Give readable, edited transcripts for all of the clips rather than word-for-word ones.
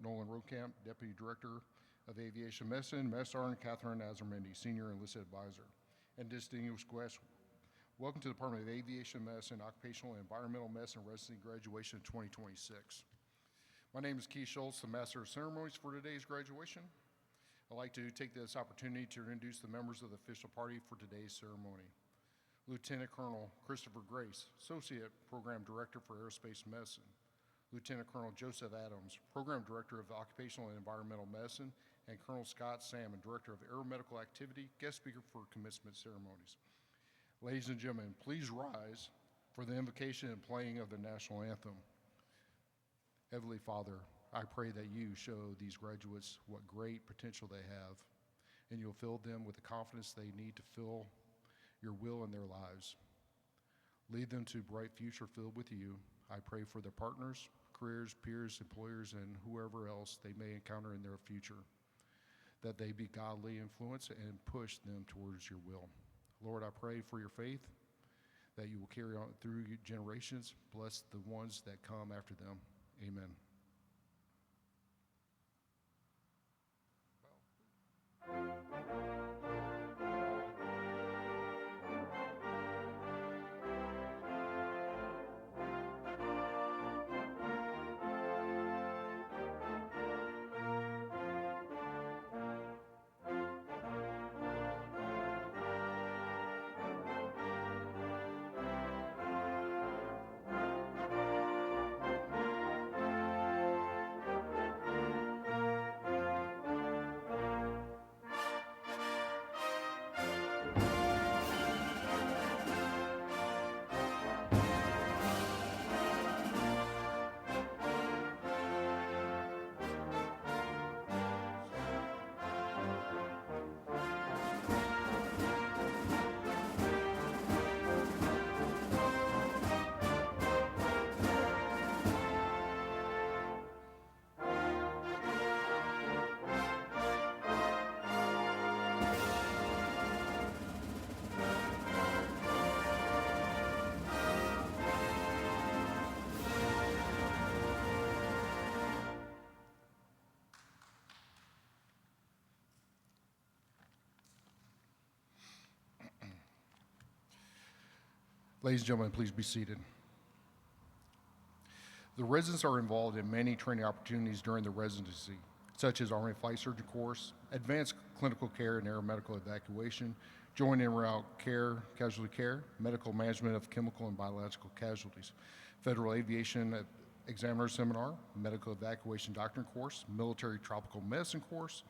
Nolan Rokamp, Deputy Director of Aviation Medicine, Master Sergeant Catherine Azarmendi, Senior Enlisted Advisor. And distinguished guests, welcome to the Department of Aviation Medicine, Occupational and Environmental Medicine Residency Graduation 2026. My name is Keith Schultz, the Master of Ceremonies for today's graduation. I'd like to take this opportunity to introduce the members of the official party for today's ceremony. Lieutenant Colonel Christopher Grace, Associate Program Director for Aerospace Medicine. Lieutenant Colonel Joseph Adams, Program Director of Occupational and Environmental Medicine, and Colonel Scott Salmon, Director of Aeromedical Activity, guest speaker for commencement ceremonies. Ladies and gentlemen, please rise for the invocation and playing of the national anthem. Heavenly Father, I pray that you show these graduates what great potential they have, and you'll fill them with the confidence they need to fill your will in their lives. Lead them to a bright future filled with you. I pray for their partners, careers, peers, employers, and whoever else they may encounter in their future, that they be godly influence and push them towards your will. Lord, I pray for your faith, that you will carry on through generations. Bless the ones that come after them. Amen. Ladies and gentlemen, please be seated. The residents are involved in many training opportunities during the residency, such as Army Flight Surgeon course, advanced clinical care and aeromedical evacuation, joint en route care, casualty care, medical management of chemical and biological casualties, Federal Aviation Examiner Seminar, medical evacuation doctrine course, military tropical medicine course,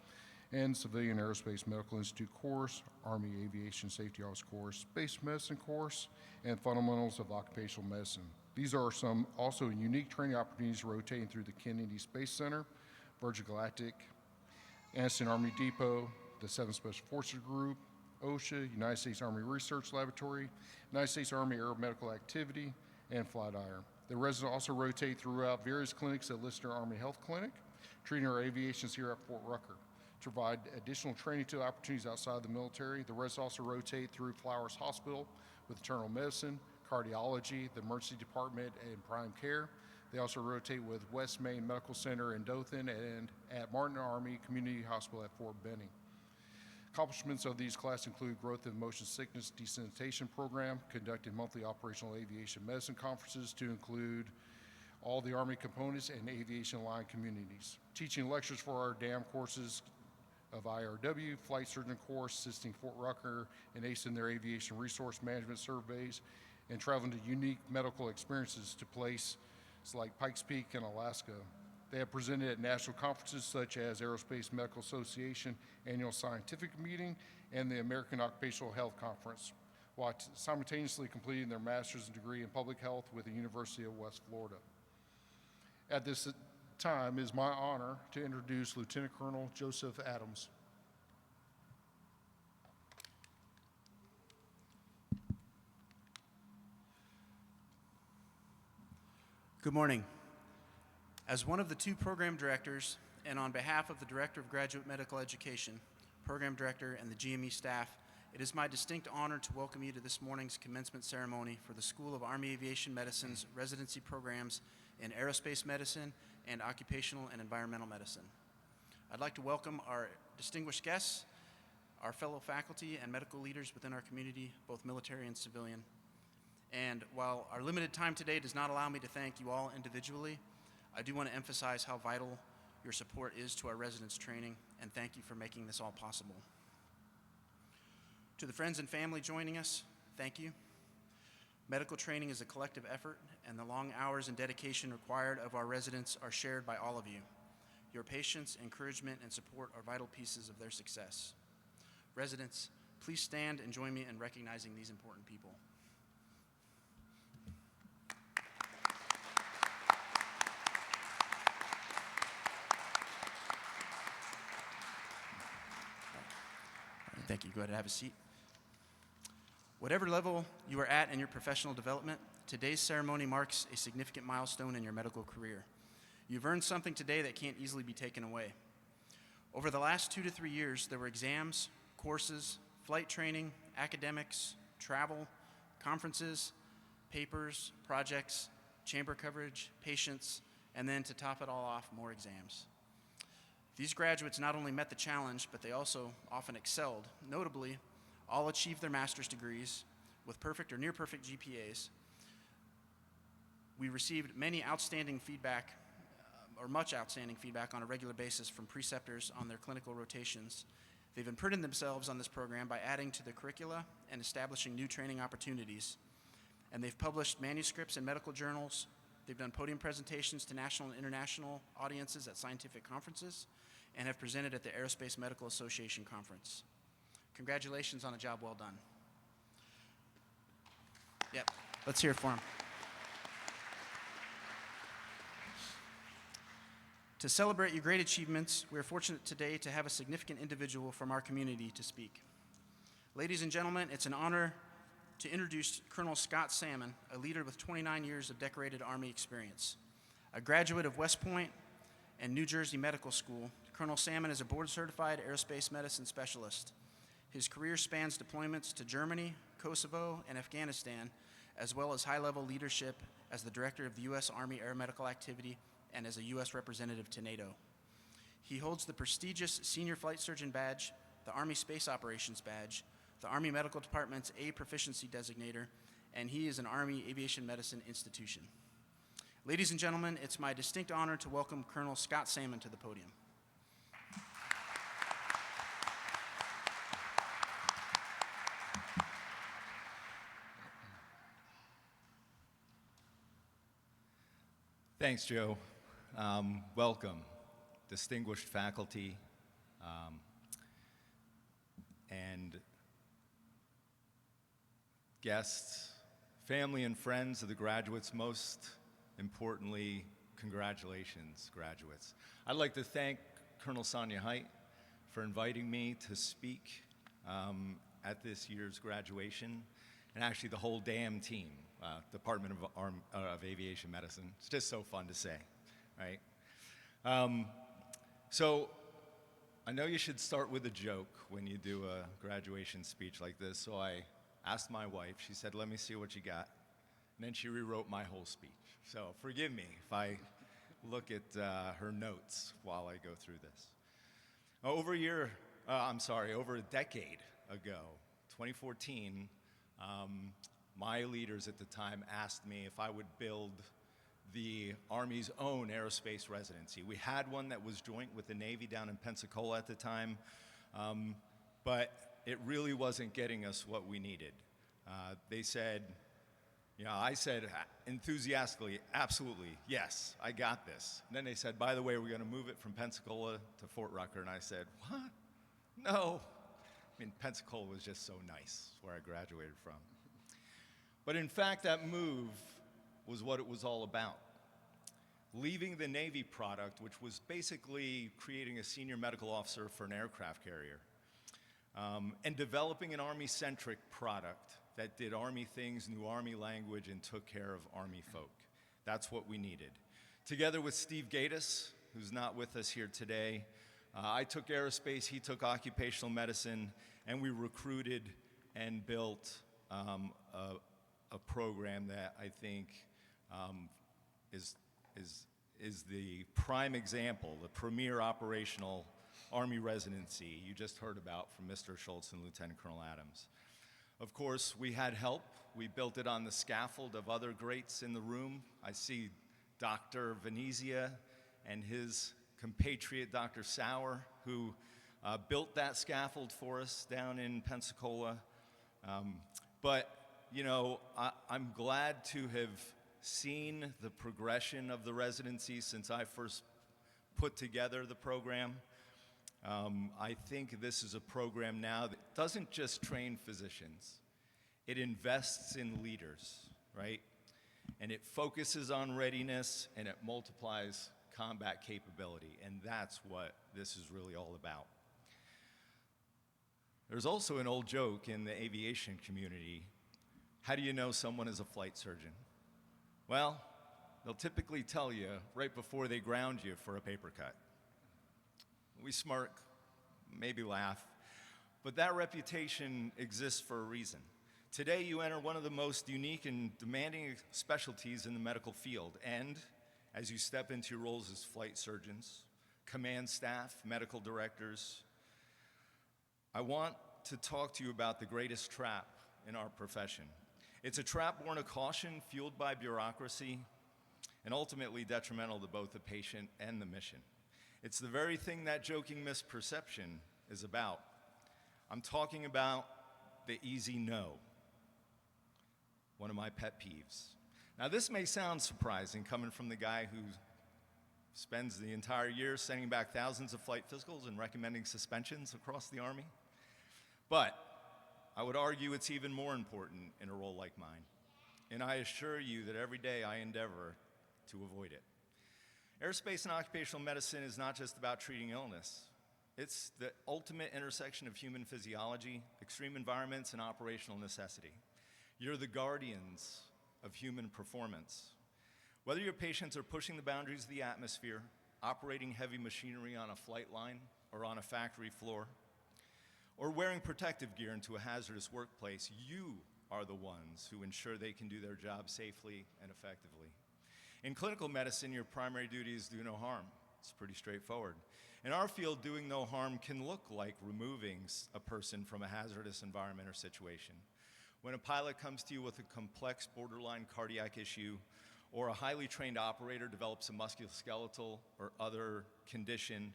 and Civilian Aerospace Medical Institute course, Army Aviation Safety Office course, Space Medicine course, and Fundamentals of Occupational Medicine. These are some also unique training opportunities rotating through the Kennedy Space Center, Virgin Galactic, Anniston Army Depot, the 7th Special Forces Group, OSHA, United States Army Research Laboratory, United States Army Aeromedical Activity, and Flatiron. The residents also rotate throughout various clinics at Lister Army Health Clinic, treating our aviations here at Fort Rucker. To provide additional training to opportunities outside the military, the residents also rotate through Flowers Hospital with internal medicine, cardiology, the emergency department, and prime care. They also rotate with West Main Medical Center in Dothan and at Martin Army Community Hospital at Fort Benning. Accomplishments of these classes include growth in motion sickness desensitization program, conducted monthly operational aviation medicine conferences to include all the Army components and aviation line communities, teaching lectures for our DAM courses of IRW, Flight Surgeon course, assisting Fort Rucker and ACE in their aviation resource management surveys, and traveling to unique medical experiences to places like Pikes Peak and Alaska. They have presented at national conferences such as Aerospace Medical Association Annual Scientific Meeting and the American Occupational Health Conference, while simultaneously completing their master's degree in public health with the University of West Florida. At this time, it is my honor to introduce Lieutenant Colonel Joseph Adams. Good morning. As one of the two program directors, and on behalf of the Director of Graduate Medical Education, Program Director, and the GME staff, It is my distinct honor to welcome you to this morning's commencement ceremony for the School of Army Aviation Medicine's residency programs in Aerospace Medicine and Occupational and Environmental Medicine. I'd like to welcome our distinguished guests, our fellow faculty and medical leaders within our community, both military and civilian. And while our limited time today does not allow me to thank you all individually, I do want to emphasize how vital your support is to our residents training, and thank you for making this all possible. To the friends and family joining us, thank you. Medical training is a collective effort, and the long hours and dedication required of our residents are shared by all of you. Your patience, encouragement, and support are vital pieces of their success. Residents, please stand and join me in recognizing these important people. Thank you. Go ahead and have a seat. Whatever level you are at in your professional development, today's ceremony marks a significant milestone in your medical career. You've earned something today that can't easily be taken away. Over the last 2 to 3 years, there were exams, courses, flight training, academics, travel, conferences, papers, projects, chamber coverage, patients, and then to top it all off, more exams. These graduates not only met the challenge, but they also often excelled. Notably, all achieved their master's degrees with perfect or near perfect GPAs. We received many outstanding feedback, or much outstanding feedback on a regular basis from preceptors on their clinical rotations. They've imprinted themselves on this program by adding to the curricula and establishing new training opportunities. And they've published manuscripts in medical journals. They've done podium presentations to national and international audiences at scientific conferences and have presented at the Aerospace Medical Association Conference. Congratulations on a job well done. Yep, let's hear it for them. To celebrate your great achievements, we are fortunate today to have a significant individual from our community to speak. Ladies and gentlemen, it's an honor to introduce Colonel Scott Salmon, a leader with 29 years of decorated Army experience. A graduate of West Point and New Jersey Medical School, Colonel Salmon is a board-certified aerospace medicine specialist. His career spans deployments to Germany, Kosovo, and Afghanistan, as well as high-level leadership as the director of the U.S. Army Aeromedical Activity and as a U.S. representative to NATO. He holds the prestigious Senior Flight Surgeon Badge, the Army Space Operations Badge, the Army Medical Department's A Proficiency Designator, and he is an Army Aviation Medicine institution. Ladies and gentlemen, it's my distinct honor to welcome Colonel Scott Salmon to the podium. Thanks, Joe. Welcome, distinguished faculty and guests, family and friends of the graduates. Most importantly, congratulations, graduates. I'd like to thank Colonel Sonia Height for inviting me to speak at this year's graduation, and actually the whole damn team, Department of Aviation Medicine. It's just so fun to say, right? So I know you should start with a joke when you do a graduation speech like this, so I asked my wife. She said, "Let me see what you got." And then she rewrote my whole speech. So forgive me if I look at her notes while I go through this. Over a decade ago, 2014, my leaders at the time asked me if I would build the Army's own aerospace residency. We had one that was joint with the Navy down in Pensacola at the time, but it really wasn't getting us what we needed. They said, I said enthusiastically, absolutely, yes, I got this. And then they said, by the way, we're going to move it from Pensacola to Fort Rucker. And I said, what? No. I mean, Pensacola was just so nice, where I graduated from. But in fact, that move was what it was all about. Leaving the Navy product, which was basically creating a senior medical officer for an aircraft carrier, and developing an Army-centric product that did Army things, knew Army language, and took care of Army folk. That's what we needed. Together with Steve Gatus, who's not with us here today, I took aerospace, he took occupational medicine, and we recruited and built a program that I think is the prime example, the premier operational Army residency you just heard about from Mr. Schultz and Lieutenant Colonel Adams. Of course, we had help. We built it on the scaffold of other greats in the room. I see Dr. Venezia and his compatriot, Dr. Sauer, who built that scaffold for us down in Pensacola. But, you know, I'm glad to have seen the progression of the residency since I first put together the program. I think this is a program now that doesn't just train physicians. It invests in leaders, right? And it focuses on readiness, and it multiplies combat capability, and that's what this is really all about. There's also an old joke in the aviation community. How do you know someone is a flight surgeon? Well, they'll typically tell you right before they ground you for a paper cut. We smirk, maybe laugh, but that reputation exists for a reason. Today, you enter one of the most unique and demanding specialties in the medical field, and as you step into your roles as flight surgeons, command staff, medical directors, I want to talk to you about the greatest trap in our profession. It's a trap born of caution, fueled by bureaucracy, and ultimately detrimental to both the patient and the mission. It's the very thing that joking misperception is about. I'm talking about the easy no, one of my pet peeves. Now, this may sound surprising coming from the guy who spends the entire year sending back thousands of flight physicals and recommending suspensions across the Army, but I would argue it's even more important in a role like mine. And I assure you that every day I endeavor to avoid it. Aerospace and occupational medicine is not just about treating illness. It's the ultimate intersection of human physiology, extreme environments, and operational necessity. You're the guardians of human performance. Whether your patients are pushing the boundaries of the atmosphere, operating heavy machinery on a flight line or on a factory floor, or wearing protective gear into a hazardous workplace, you are the ones who ensure they can do their job safely and effectively. In clinical medicine, your primary duty is do no harm. It's pretty straightforward. In our field, doing no harm can look like removing a person from a hazardous environment or situation. When a pilot comes to you with a complex borderline cardiac issue, or a highly trained operator develops a musculoskeletal or other condition,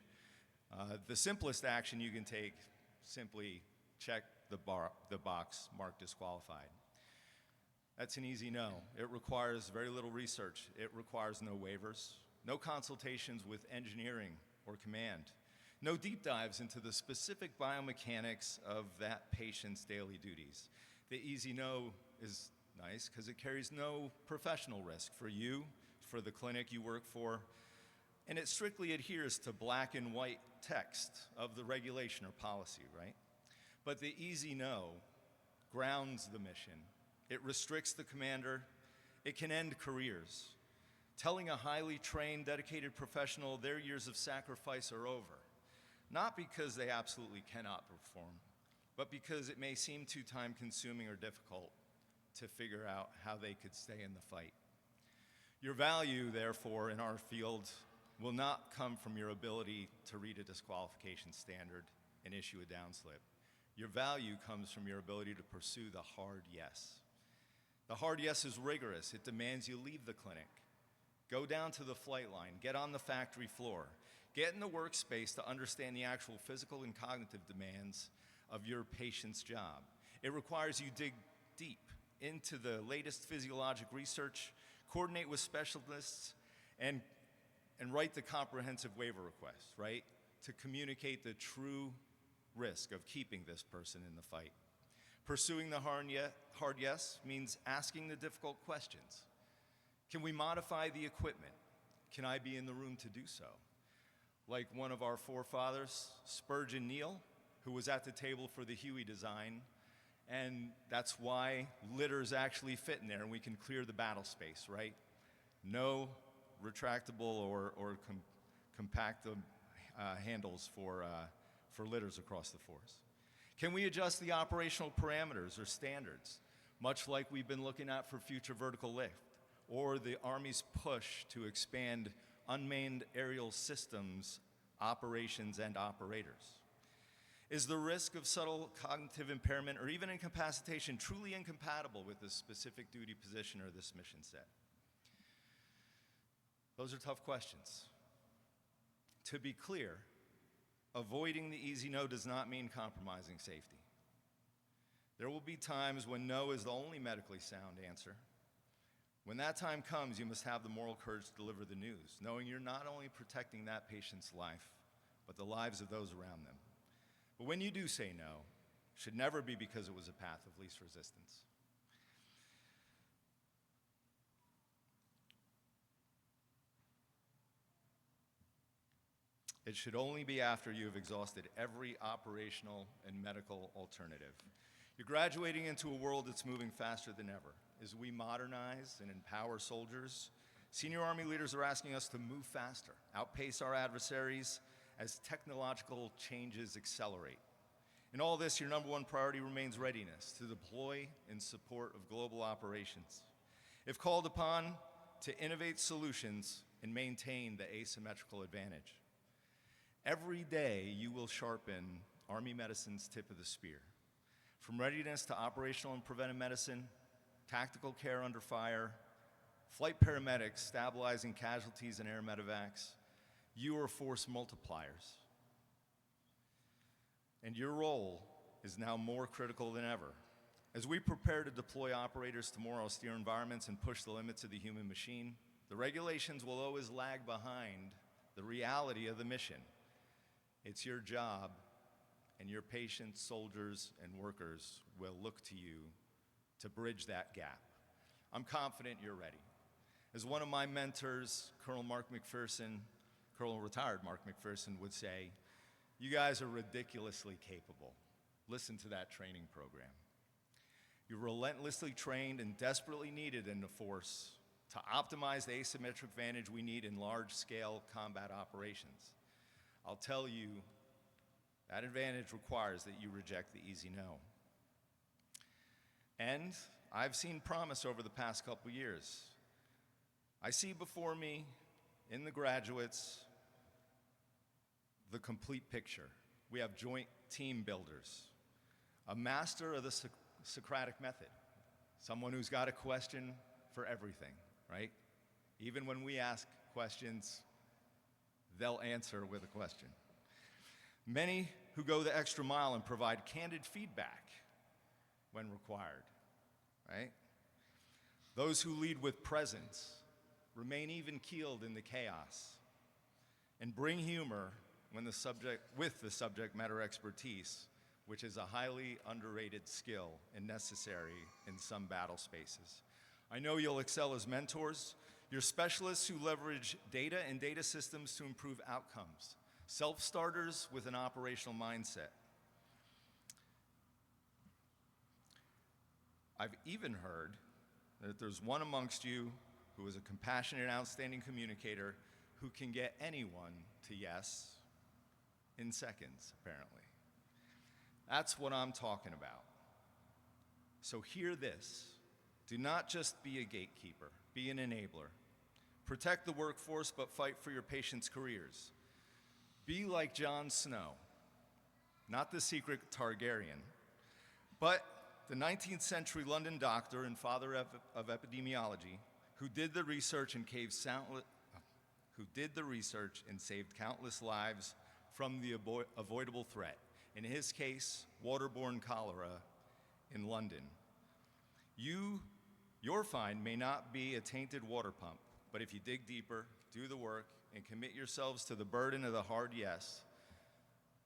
the simplest action you can take, simply check the box marked disqualified. That's an easy no. It requires very little research. It requires no waivers, no consultations with engineering or command, no deep dives into the specific biomechanics of that patient's daily duties. The easy no is nice because it carries no professional risk for you, for the clinic you work for, and it strictly adheres to black and white text of the regulation or policy, right? But the easy no grounds the mission. It restricts the commander. It can end careers. Telling a highly trained, dedicated professional their years of sacrifice are over, not because they absolutely cannot perform, but because it may seem too time-consuming or difficult to figure out how they could stay in the fight. Your value, therefore, in our field will not come from your ability to read a disqualification standard and issue a downslip. Your value comes from your ability to pursue the hard yes. The hard yes is rigorous. It demands you leave the clinic, go down to the flight line, get on the factory floor, get in the workspace to understand the actual physical and cognitive demands of your patient's job. It requires you dig deep into the latest physiologic research, coordinate with specialists, and write the comprehensive waiver request, right? To communicate the true risk of keeping this person in the fight. Pursuing the hard yes means asking the difficult questions. Can we modify the equipment? Can I be in the room to do so? Like one of our forefathers, Spurgeon Neal, who was at the table for the Huey design, and that's why litters actually fit in there and we can clear the battle space, right? No retractable or compact handles for litters across the force. Can we adjust the operational parameters or standards, much like we've been looking at for future vertical lift, or the Army's push to expand unmanned aerial systems, operations, and operators? Is the risk of subtle cognitive impairment or even incapacitation truly incompatible with this specific duty position or this mission set? Those are tough questions. To be clear, avoiding the easy no does not mean compromising safety. There will be times when no is the only medically sound answer. When that time comes, you must have the moral courage to deliver the news, knowing you're not only protecting that patient's life, but the lives of those around them. But when you do say no, it should never be because it was a path of least resistance. It should only be after you have exhausted every operational and medical alternative. You're graduating into a world that's moving faster than ever. As we modernize and empower soldiers, senior Army leaders are asking us to move faster, outpace our adversaries as technological changes accelerate. In all this, your number one priority remains readiness to deploy in support of global operations. If called upon, to innovate solutions and maintain the asymmetrical advantage. Every day, you will sharpen Army medicine's tip of the spear. From readiness to operational and preventive medicine, tactical care under fire, flight paramedics stabilizing casualties and air medevacs, you are force multipliers. And your role is now more critical than ever. As we prepare to deploy operators to more austere environments and push the limits of the human machine, the regulations will always lag behind the reality of the mission. It's your job, and your patients, soldiers, and workers will look to you to bridge that gap. I'm confident you're ready. As one of my mentors, Colonel retired Mark McPherson would say, you guys are ridiculously capable. Listen to that training program. You're relentlessly trained and desperately needed in the force to optimize the asymmetric advantage we need in large-scale combat operations. I'll tell you, that advantage requires that you reject the easy no. And I've seen promise over the past couple years. I see before me, in the graduates, the complete picture. We have joint team builders, a master of the Socratic method, someone who's got a question for everything, right? Even when we ask questions, they'll answer with a question. Many who go the extra mile and provide candid feedback when required, right? Those who lead with presence, remain even-keeled in the chaos, and bring humor with the subject matter expertise, which is a highly underrated skill and necessary in some battle spaces. I know you'll excel as mentors. You're specialists who leverage data and data systems to improve outcomes, self-starters with an operational mindset. I've even heard that there's one amongst you who is a compassionate and outstanding communicator who can get anyone to yes in seconds, apparently. That's what I'm talking about. So hear this. Do not just be a gatekeeper, be an enabler. Protect the workforce, but fight for your patients' careers. Be like Jon Snow, not the secret Targaryen, but the 19th century London doctor and father of epidemiology who did the research and saved countless lives from the avoidable threat. In his case, waterborne cholera in London. Your find may not be a tainted water pump, but if you dig deeper, do the work, and commit yourselves to the burden of the hard yes,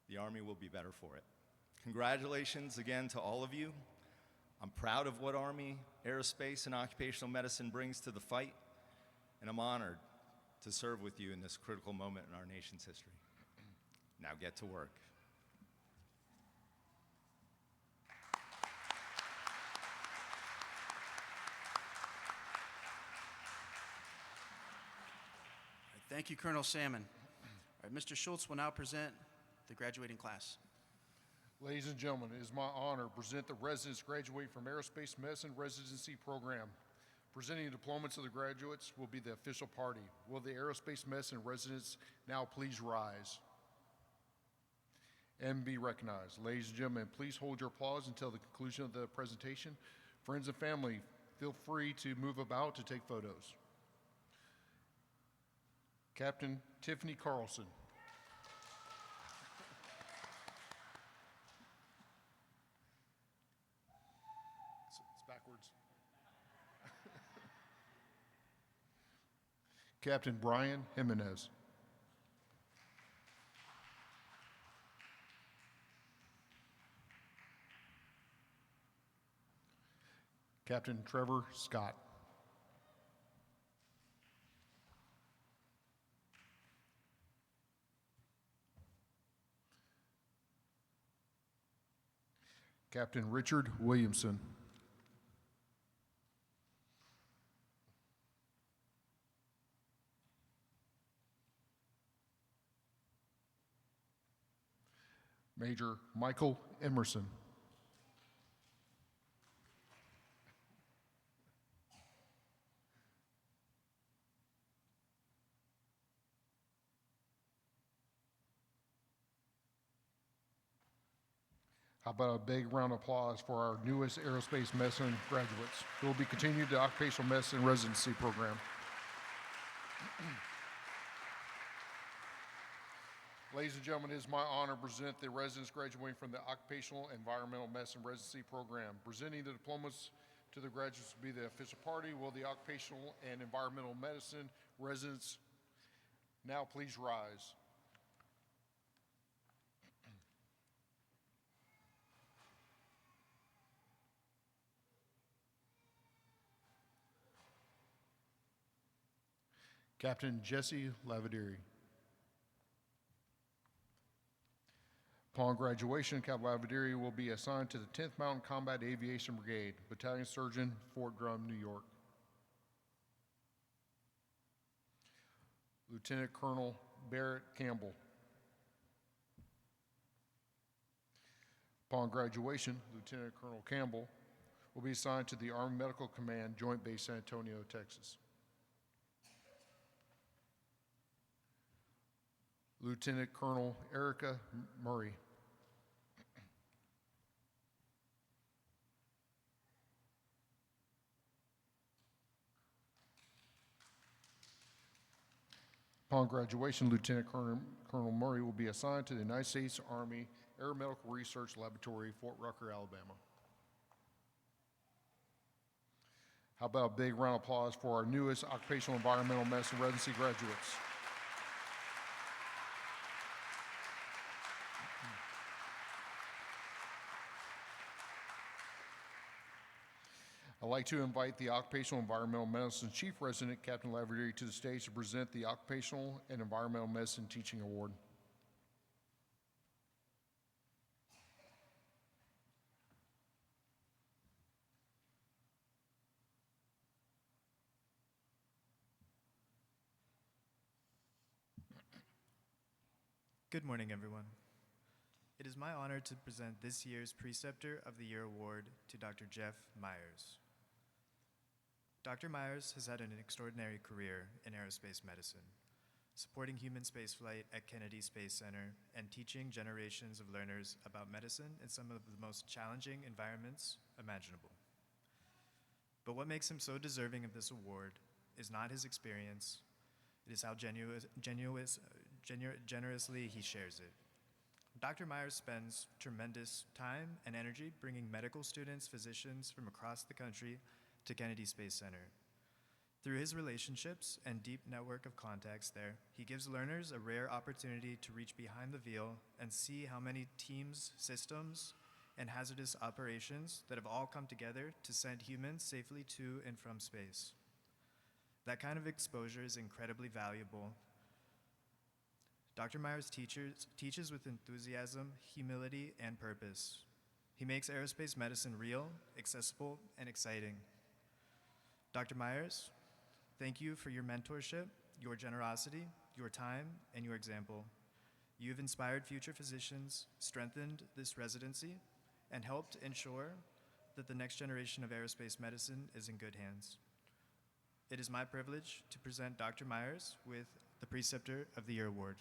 the Army will be better for it. Congratulations again to all of you. I'm proud of what Army, Aerospace, and Occupational Medicine brings to the fight, and I'm honored to serve with you in this critical moment in our nation's history. Now get to work. Thank you, Colonel Salmon. All right, Mr. Schultz will now present the graduating class. Ladies and gentlemen, it is my honor to present the residents graduating from Aerospace Medicine Residency Program. Presenting the diplomas of the graduates will be the official party. Will the Aerospace Medicine residents now please rise and be recognized? Ladies and gentlemen, please hold your applause until the conclusion of the presentation. Friends and family, feel free to move about to take photos. Captain Tiffany Carlson. It's backwards. Captain Brian Jimenez. Captain Trevor Scott. Captain Richard Williamson. Major Michael Emerson. How about a big round of applause for our newest aerospace medicine graduates who will be continuing the occupational medicine residency program. Ladies and gentlemen, it is my honor to present the residents graduating from the Occupational Environmental Medicine Residency Program. Presenting the diplomas to the graduates will be the official party. Will the Occupational and Environmental Medicine residents now please rise? Captain Jesse Lavadieri. Upon graduation, Captain Lavadieri will be assigned to the 10th Mountain Combat Aviation Brigade, Battalion Surgeon, Fort Drum, New York. Lieutenant Colonel Barrett Campbell. Upon graduation, Lieutenant Colonel Campbell will be assigned to the Army Medical Command, Joint Base San Antonio, Texas. Lieutenant Colonel Erica Murray. Upon graduation, Lieutenant Colonel Murray will be assigned to the United States Army Aeromedical Research Laboratory, Fort Rucker, Alabama. How about a big round of applause for our newest Occupational Environmental Medicine residency graduates? I'd like to invite the Occupational Environmental Medicine Chief Resident, Captain Lavadieri, to the stage to present the Occupational and Environmental Medicine Teaching Award. Good morning, everyone. It is my honor to present this year's Preceptor of the Year Award to Dr. Jeff Myers. Dr. Myers has had an extraordinary career in aerospace medicine, supporting human spaceflight at Kennedy Space Center and teaching generations of learners about medicine in some of the most challenging environments imaginable. But what makes him so deserving of this award is not his experience, it is how generously he shares it. Dr. Myers spends tremendous time and energy bringing medical students, physicians from across the country to Kennedy Space Center. Through his relationships and deep network of contacts there, he gives learners a rare opportunity to reach behind the veil and see how many teams, systems, and hazardous operations that have all come together to send humans safely to and from space. That kind of exposure is incredibly valuable. Dr. Myers teaches with enthusiasm, humility, and purpose. He makes aerospace medicine real, accessible, and exciting. Dr. Myers, thank you for your mentorship, your generosity, your time, and your example. You have inspired future physicians, strengthened this residency, and helped ensure that the next generation of aerospace medicine is in good hands. It is my privilege to present Dr. Myers with the Preceptor of the Year Award.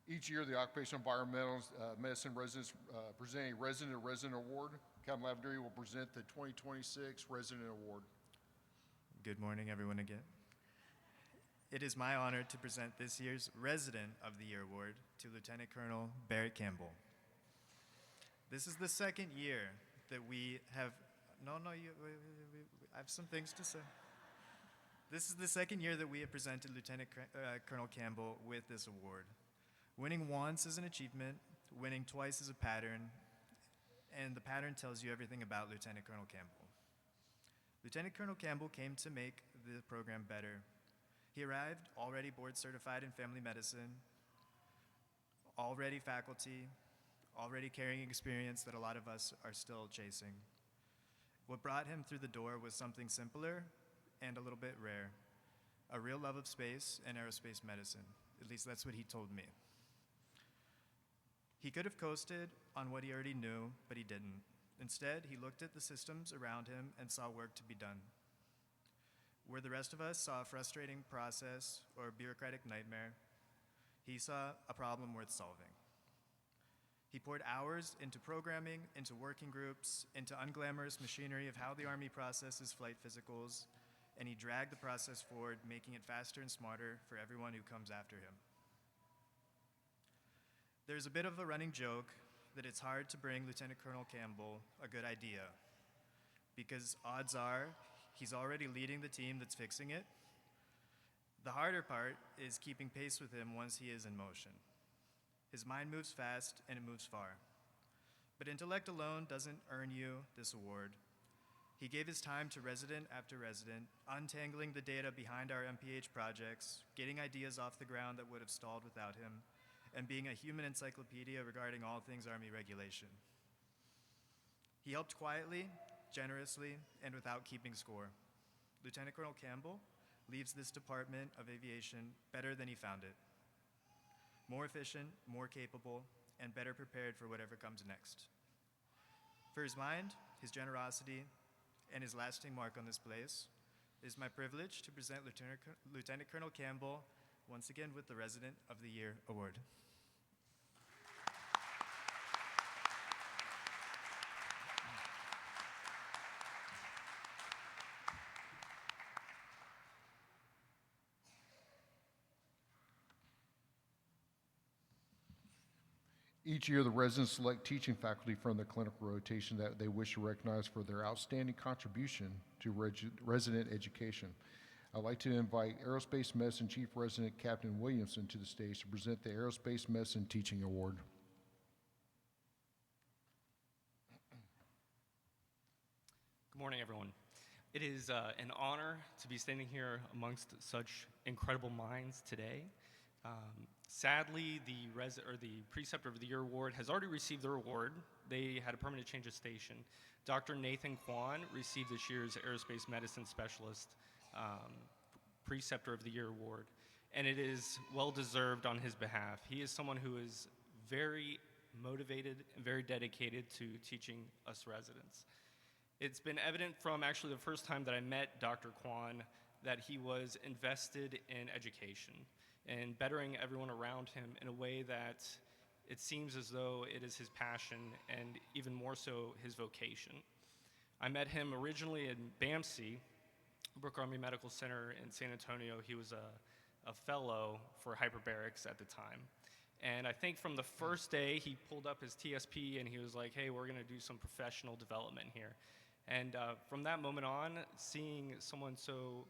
Each year, the Occupational Environmental Medicine residents present a Resident Award. Captain Lavendry will present the 2026 Resident Award. Good morning, everyone, again. It is my honor to present this year's Resident of the Year Award to Lieutenant Colonel Barrett Campbell. This is the second year that we have, I have some things to say. This is the second year that we have presented Lieutenant Colonel Campbell with this award. Winning once is an achievement, winning twice is a pattern, and the pattern tells you everything about Lieutenant Colonel Campbell. Lieutenant Colonel Campbell came to make the program better. He arrived already board certified in family medicine, already faculty, already carrying experience that a lot of us are still chasing. What brought him through the door was something simpler and a little bit rare, a real love of space and aerospace medicine. At least that's what he told me. He could have coasted on what he already knew, but he didn't. Instead, he looked at the systems around him and saw work to be done. Where the rest of us saw a frustrating process or a bureaucratic nightmare, he saw a problem worth solving. He poured hours into programming, into working groups, into unglamorous machinery of how the Army processes flight physicals, and he dragged the process forward, making it faster and smarter for everyone who comes after him. There's a bit of a running joke that it's hard to bring Lieutenant Colonel Campbell a good idea, because odds are he's already leading the team that's fixing it. The harder part is keeping pace with him once he is in motion. His mind moves fast and it moves far. But intellect alone doesn't earn you this award. He gave his time to resident after resident, untangling the data behind our MPH projects, getting ideas off the ground that would have stalled without him, and being a human encyclopedia regarding all things Army regulation. He helped quietly, generously, and without keeping score. Lieutenant Colonel Campbell leaves this Department of Aviation better than he found it. More efficient, more capable, and better prepared for whatever comes next. For his mind, his generosity, and his lasting mark on this place, it is my privilege to present Lieutenant Colonel Campbell once again with the Resident of the Year Award. Each year, the residents select teaching faculty from the clinical rotation that they wish to recognize for their outstanding contribution to resident education. I'd like to invite Aerospace Medicine Chief Resident Captain Williamson to the stage to present the Aerospace Medicine Teaching Award. Good morning, everyone. It is an honor to be standing here amongst such incredible minds today. Sadly, the Preceptor of the Year Award has already received their award. They had a permanent change of station. Dr. Nathan Kwan received this year's Aerospace Medicine Specialist Preceptor of the Year Award, and it is well-deserved on his behalf. He is someone who is very motivated and very dedicated to teaching us residents. It's been evident from actually the first time that I met Dr. Kwan that he was invested in education and bettering everyone around him in a way that it seems as though it is his passion and even more so his vocation. I met him originally in BAMC, Brooke Army Medical Center in San Antonio. He was a fellow for hyperbarics at the time. And I think from the first day, he pulled up his TSP and he was like, hey, we're gonna do some professional development here. And from that moment on, seeing someone so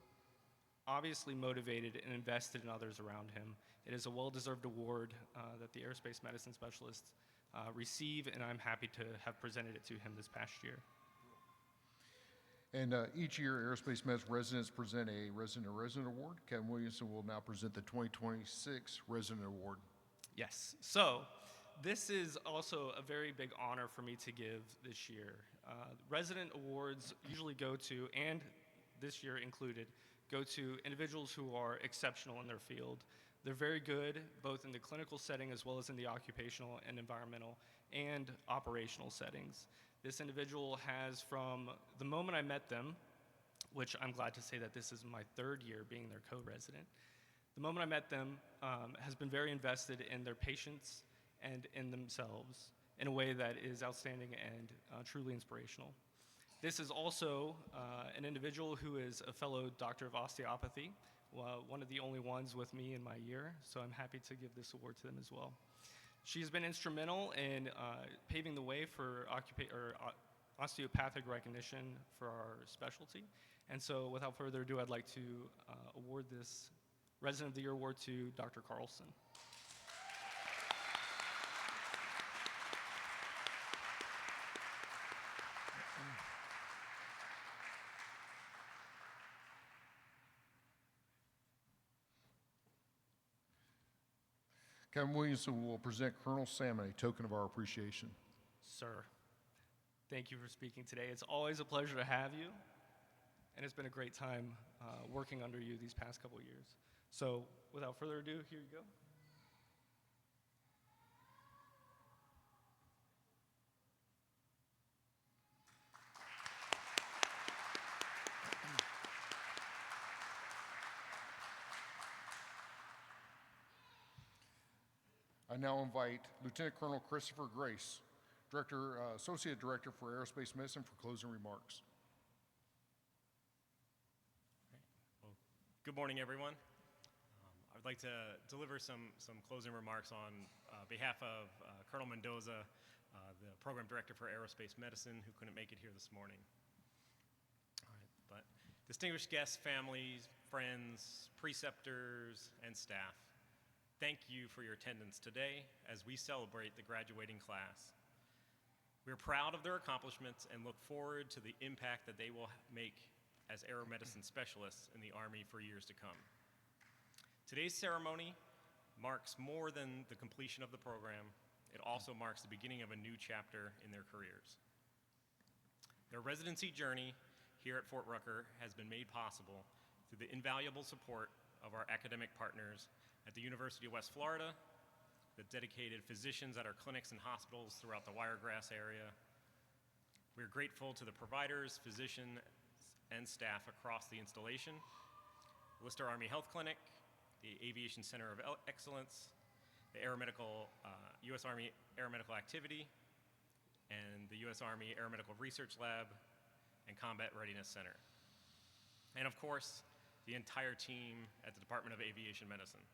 obviously motivated and invested in others around him, it is a well-deserved award that the Aerospace Medicine Specialists receive, and I'm happy to have presented it to him this past year. And each year, Aerospace Medicine residents present a Resident Award. Kevin Williamson will now present the 2026 Resident Award. Yes, so This is also a very big honor for me to give this year. Resident awards usually go to, and this year included, go to individuals who are exceptional in their field. They're very good both in the clinical setting as well as in the occupational and environmental and operational settings. This individual has, from the moment I met them, which I'm glad to say that this is my third year being their co-resident, the moment I met them has been very invested in their patients and in themselves in a way that is outstanding and truly inspirational. This is also an individual who is a fellow doctor of osteopathy, one of the only ones with me in my year, so I'm happy to give this award to them as well. She has been instrumental in paving the way for osteopathic recognition for our specialty, and so without further ado, I'd like to award this Resident of the Year award to Dr. Carlson. Kevin Williamson will present Colonel Salmon a token of our appreciation. Sir, thank you for speaking today. It's always a pleasure to have you, and it's been a great time working under you these past couple years. So without further ado, here you go. I now invite Lieutenant Colonel Christopher Grace, Associate Director for Aerospace Medicine, for closing remarks. Well, good morning, everyone. I would like to deliver some closing remarks on behalf of Colonel Mendoza, the Program Director for Aerospace Medicine, who couldn't make it here this morning. All right, but distinguished guests, families, friends, preceptors, and staff, thank you for your attendance today as we celebrate the graduating class. We're proud of their accomplishments and look forward to the impact that they will make as aeromedicine specialists in the Army for years to come. Today's ceremony marks more than the completion of the program. It also marks the beginning of a new chapter in their careers. Their residency journey here at Fort Rucker has been made possible through the invaluable support of our academic partners at the University of West Florida, the dedicated physicians at our clinics and hospitals throughout the Wiregrass area. We're grateful to the providers, physicians, and staff across the installation, Lister Army Health Clinic, the Aviation Center of Excellence, the U.S. Army Aeromedical Activity, and the U.S. Army Aeromedical Research Lab and Combat Readiness Center. And of course, the entire team at the Department of Aviation Medicine.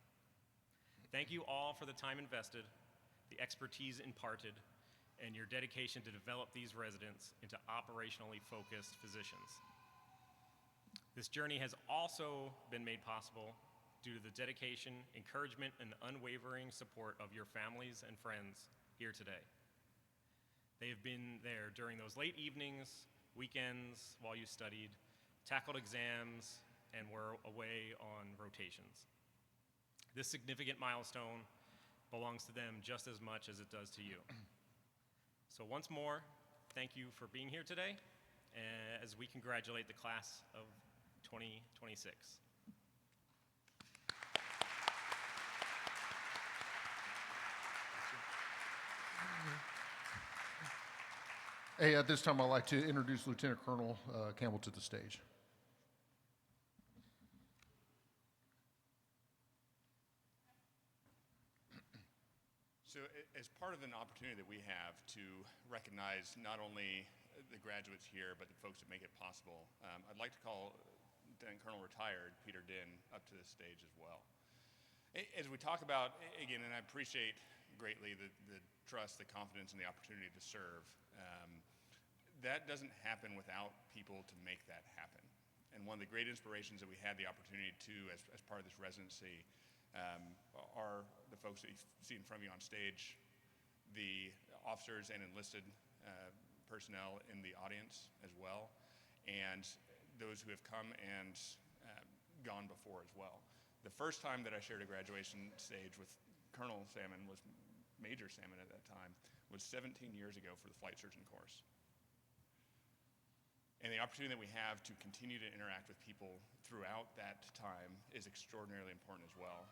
Thank you all for the time invested, the expertise imparted, and your dedication to develop these residents into operationally focused physicians. This journey has also been made possible due to the dedication, encouragement, and unwavering support of your families and friends here today. They have been there during those late evenings, weekends, while you studied, tackled exams, and were away on rotations. This significant milestone belongs to them just as much as it does to you. So once more, thank you for being here today as we congratulate the class of 2026. Hey, at this time, I'd like to introduce Lieutenant Colonel Campbell to the stage. So as part of an opportunity that we have to recognize not only the graduates here, but the folks that make it possible, I'd like to call Lieutenant Colonel retired Peter Din up to this stage as well. As we talk about, again, and I appreciate greatly the trust, the confidence, and the opportunity to serve, that doesn't happen without people to make that happen. And one of the great inspirations that we had the opportunity to, as part of this residency, are the folks that you see in front of you on stage, the officers and enlisted personnel in the audience as well, and those who have come and gone before as well. The first time that I shared a graduation stage with Colonel Salmon was major salmon at that time, was 17 years ago for the flight surgeon course. And the opportunity that we have to continue to interact with people throughout that time is extraordinarily important as well.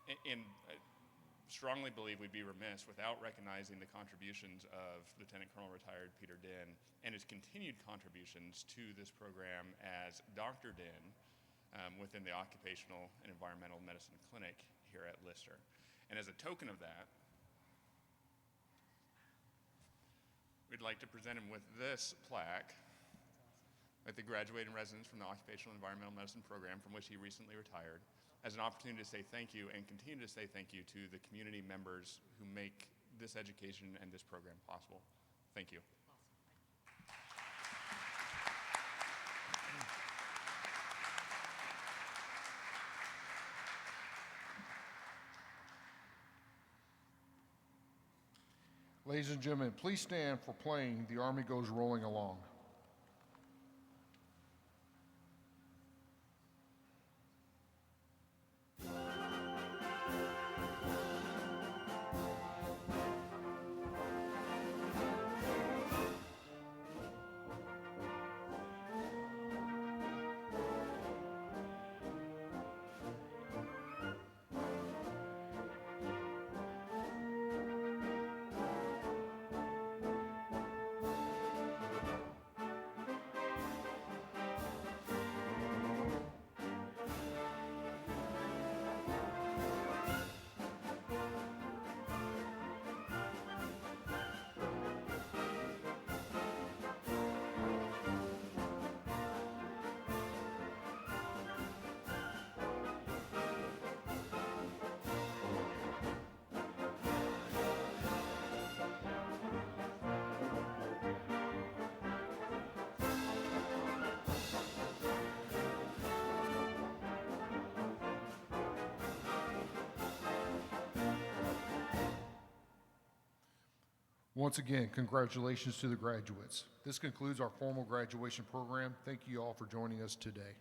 And I strongly believe we'd be remiss without recognizing the contributions of Lieutenant Colonel retired Peter Dinn and his continued contributions to this program as Dr. Dinn within the Occupational and Environmental Medicine Clinic here at Lister. And as a token of that, we'd like to present him with this plaque at the graduating residents from the Occupational and Environmental Medicine program from which he recently retired, as an opportunity to say thank you and continue to say thank you to the community members who make this education and this program possible. Thank you. Ladies and gentlemen, please stand for playing The Army Goes Rolling Along. Once again, congratulations to the graduates. This concludes our formal graduation program. Thank you all for joining us today.